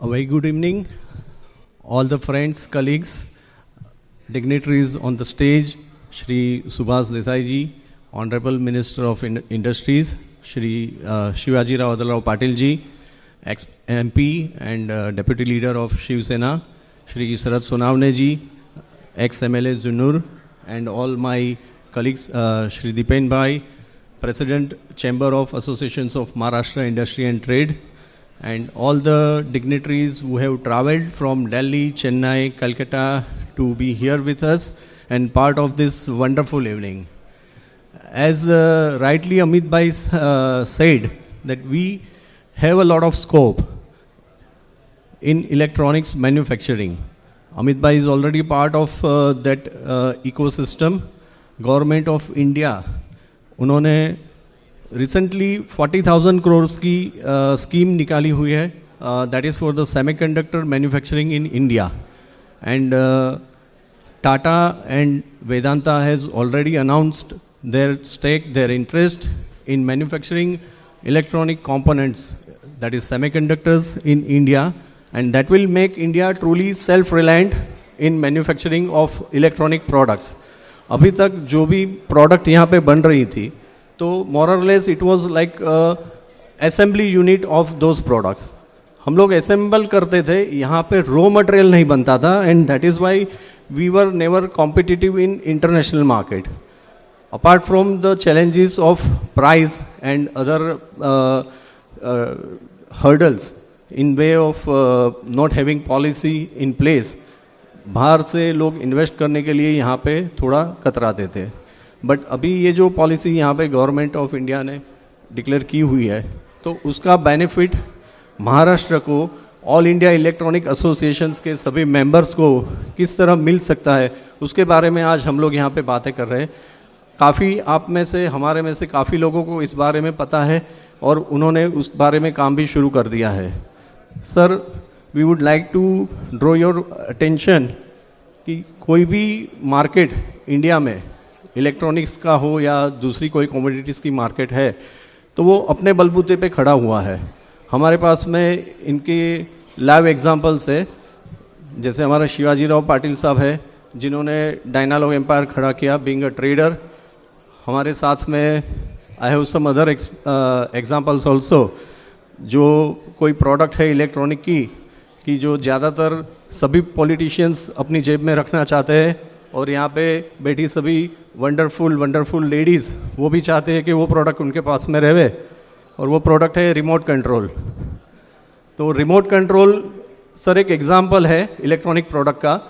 A very good evening, all the friends, colleagues, dignitaries on the stage, Shri Subhas Desai ji, Honorable Minister of Industries, Shri Shivaji Rao Adalrao Patil ji, ex-MP and Deputy Leader of Shiv Sena, Shri Sarath Sonavne ji, ex-MLA Zunur, and all my colleagues, Shri Dipen Bhai, President, Chamber of Associations of Maharashtra Industry and Trade, and all the dignitaries who have travelled from Delhi, Chennai, Calcutta to be here with us and part of this wonderful evening. As rightly Amit Bhai said, that we have a lot of scope in electronics manufacturing. Amit Bhai is already part of that ecosystem. Government of India, उन्होंने recently 40,000 crores की scheme निकाली हुई है, that is for the semiconductor manufacturing in India, and Tata and Vedanta has already announced their stake, their interest in manufacturing electronic components, that is semiconductors in India, and that will make India truly self-reliant in manufacturing of electronic products. अभी तक जो भी product यहाँ पे बन रही थी, तो more or less it was like assembly unit of those products. हम लोग assemble करते थे, यहाँ पे raw material नहीं बनता था, and that is why we were never competitive in international market. Apart from the challenges of price and other hurdles in way of not having policy in place, बाहर से लोग इन्वेस्ट करने के लिए यहाँ पे थोड़ा कतराते थे. बट अभी ये जो पॉलिसी यहाँ पे गवर्नमेंट ऑफ इंडिया ने डिक्लेयर की हुई है, तो उसका बेनिफिट महाराष्ट्र को, ऑल इंडिया इलेक्ट्रॉनिक एसोसिएशंस के सभी मेंबर्स को किस तरह मिल सकता है, उसके बारे में आज हम लोग यहाँ पे बातें कर रहे हैं. काफ़ी आप में से, हमारे में से काफ़ी लोगों को इस बारे में पता है और उन्होंने उस बारे में काम भी शुरू कर दिया है. Sir, we would like to draw your attention कि कोई भी मार्केट इंडिया में इलेक्ट्रॉनिक्स का हो या दूसरी कोई कमोडिटीज़ की मार्केट है, तो वो अपने बलबूते पे खड़ा हुआ है. हमारे पास में इनके लाइव एग्जांपल्स है, जैसे हमारा शिवाजी राव पाटिल साहब है, जिन्होंने डायनालॉग एम्पायर खड़ा किया बीइंग अ ट्रेडर. हमारे साथ में I have some other examples also, जो कोई प्रोडक्ट है इलेक्ट्रॉनिक की जो ज़्यादातर सभी पॉलिटिशियंस अपनी जेब में रखना चाहते हैं, और यहाँ पे बैठी सभी वंडरफुल लेडीज़ वो भी चाहते हैं कि वो प्रोडक्ट उनके पास में रहे, और वो प्रोडक्ट है रिमोट कंट्रोल. तो रिमोट कंट्रोल सर एक एग्जांपल है इलेक्ट्रॉनिक प्रोडक्ट का,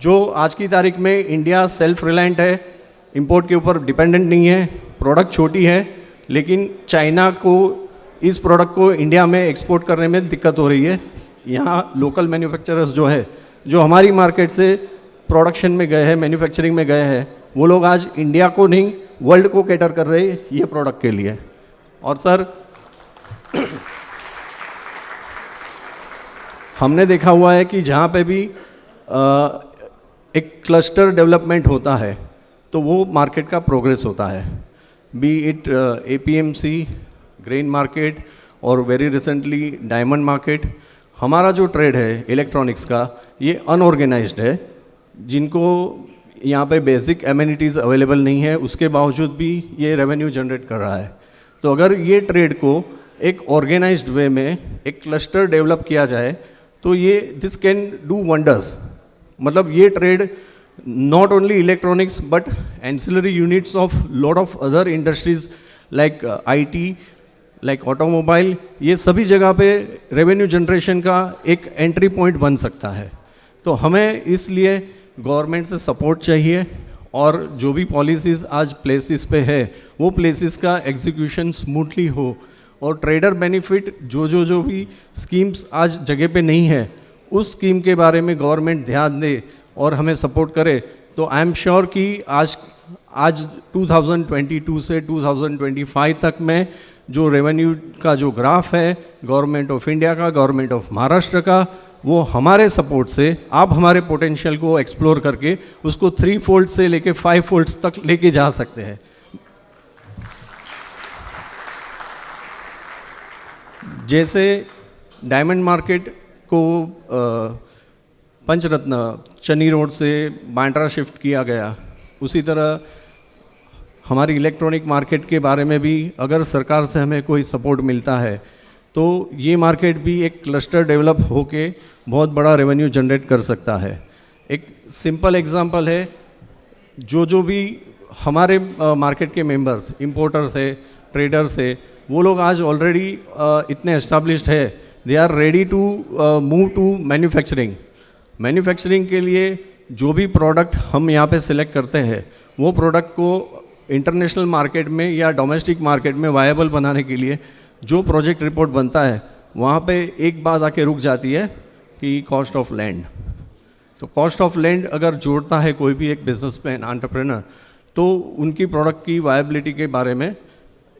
जो आज की तारीख में इंडिया सेल्फ रिलायंट है, इंपोर्ट के ऊपर डिपेंडेंट नहीं है. प्रोडक्ट छोटी है, लेकिन चाइना को इस प्रोडक्ट को इंडिया में एक्सपोर्ट करने में दिक्कत हो रही है. यहाँ लोकल मैन्युफैक्चरर्स जो है, जो हमारी मार्केट से प्रोडक्शन में गए हैं, मैन्युफैक्चरिंग में गए हैं, वो लोग आज इंडिया को नहीं वर्ल्ड को कैटर कर रहे हैं ये प्रोडक्ट के लिए. और सर हमने देखा हुआ है कि जहाँ पे भी एक क्लस्टर डेवलपमेंट होता है, तो वो मार्केट का प्रोग्रेस होता है. B it APMC, grain market, और वेरी रिसेंटली डायमंड मार्केट. हमारा जो ट्रेड है इलेक्ट्रॉनिक्स का, ये अनऑर्गेनाइज्ड है, जिनको यहाँ पे बेसिक एमिनिटीज़ अवेलेबल नहीं है, उसके बावजूद भी ये रेवेन्यू जनरेट कर रहा है. तो अगर ये ट्रेड को एक ऑर्गेनाइज्ड वे में एक क्लस्टर डेवलप किया जाए, तो ये दिस कैन डू वंडर्स. मतलब ये trade not only electronics but ancillary units of lot of other industries like IT, like automobile, ये सभी जगह पे रेवेन्यू जनरेशन का एक एंट्री पॉइंट बन सकता है. तो हमें इसलिए गवर्नमेंट से सपोर्ट चाहिए, और जो भी पॉलिसीज़ आज प्लेसेस पे है, वो प्लेसेस का एग्जीक्यूशन स्मूथली हो, और ट्रेडर बेनिफिट जो भी स्कीम्स आज जगह पे नहीं है, उस स्कीम के बारे में गवर्नमेंट ध्यान दे और हमें सपोर्ट करे. तो आई एम श्योर कि आज 2022 से 2025 तक में जो रेवेन्यू का जो ग्राफ है गवर्नमेंट ऑफ इंडिया का, गवर्नमेंट ऑफ महाराष्ट्र का, वो हमारे सपोर्ट से, आप हमारे पोटेंशियल को एक्सप्लोर करके उसको 3 फोल्ड से लेके 5 फोल्ड तक लेके जा सकते हैं. जैसे डायमंड मार्केट को पंचरत्न चन्नी रोड से बांद्रा शिफ्ट किया गया, उसी तरह हमारी इलेक्ट्रॉनिक मार्केट के बारे में भी अगर सरकार से हमें कोई सपोर्ट मिलता है तो ये मार्केट भी एक क्लस्टर डेवलप होके बहुत बड़ा रेवेन्यू जनरेट कर सकता है। एक सिंपल एग्जांपल है, जो भी हमारे मार्केट के मेंबर्स, इंपोर्टर्स है, ट्रेडर्स है, वो लोग आज ऑलरेडी इतने एस्टाब्लिश्ड है, they are ready to move to manufacturing. Manufacturing के लिए जो भी प्रोडक्ट हम यहाँ पे सिलेक्ट करते हैं वो प्रोडक्ट को इंटरनेशनल मार्केट में या डोमेस्टिक मार्केट में वायबल बनाने के लिए जो प्रोजेक्ट रिपोर्ट बनता है वहाँ पे एक बात आके रुक जाती है कि कॉस्ट ऑफ लैंड। तो कॉस्ट ऑफ लैंड अगर जोड़ता है कोई भी एक बिजनेसमैन, एंटरप्रेन्योर, तो उनकी प्रोडक्ट की वायबिलिटी के बारे में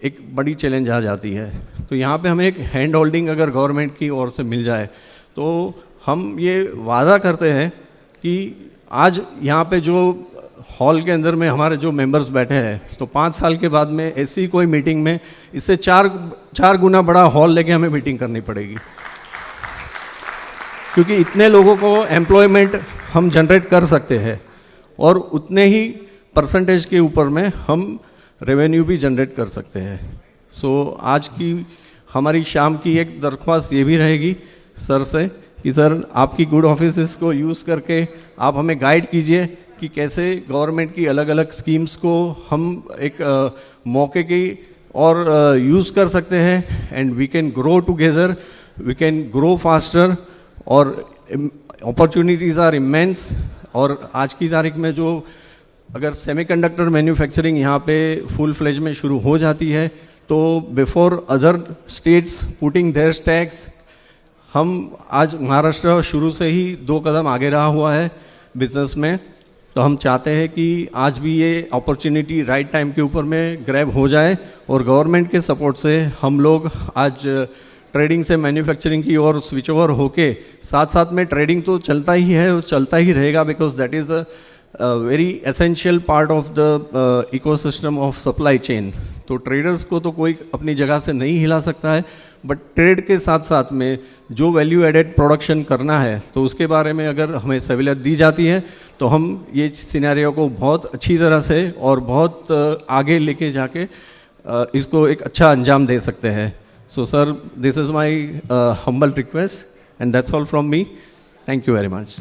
एक बड़ी चैलेंज आ जाती है। तो यहाँ पे हमें एक हैंड होल्डिंग अगर गवर्नमेंट की ओर से मिल जाए तो हम ये वादा करते हैं कि आज यहाँ पे जो हॉल के अंदर में हमारे जो मेंबर्स बैठे हैं तो 5 साल के बाद में ऐसी कोई मीटिंग में इससे चार गुना बड़ा हॉल लेके हमें मीटिंग करनी पड़ेगी, क्योंकि इतने लोगों को एम्प्लॉयमेंट हम जनरेट कर सकते हैं और उतने ही परसेंटेज के ऊपर में हम रेवेन्यू भी जनरेट कर सकते हैं। सो आज की हमारी शाम की एक दरख्वास्त ये भी रहेगी सर से कि सर आपकी गुड ऑफिसेस को यूज़ करके आप हमें गाइड कीजिए कि कैसे गवर्नमेंट की अलग अलग स्कीम्स को हम एक मौके की और यूज़ कर सकते हैं and we can grow together, we can grow faster और अपॉर्चुनिटीज़ आर इमेंस। और आज की तारीख में जो अगर सेमीकंडक्टर मैन्युफैक्चरिंग यहाँ पे फुल फ्लेज में शुरू हो जाती है तो before other states putting their tax, हम आज महाराष्ट्र शुरू से ही 2 कदम आगे रहा हुआ है बिजनेस में, तो हम चाहते हैं कि आज भी ये अपॉर्चुनिटी राइट टाइम के ऊपर में ग्रैब हो जाए और गवर्नमेंट के सपोर्ट से हम लोग आज ट्रेडिंग से मैन्युफैक्चरिंग की ओर स्विच ओवर होके साथ साथ में ट्रेडिंग तो चलता ही है और चलता ही रहेगा, because that is a very essential part of the ecosystem of supply chain. तो ट्रेडर्स को तो कोई अपनी जगह से नहीं हिला सकता है, बट ट्रेड के साथ साथ में जो वैल्यू एडेड प्रोडक्शन करना है तो उसके बारे में अगर हमें सहूलियत दी जाती है तो हम ये सिनेरियो को बहुत अच्छी तरह से और बहुत आगे लेके जाके इसको एक अच्छा अंजाम दे सकते हैं। So sir, this is my humble request and that's all from me. Thank you very much.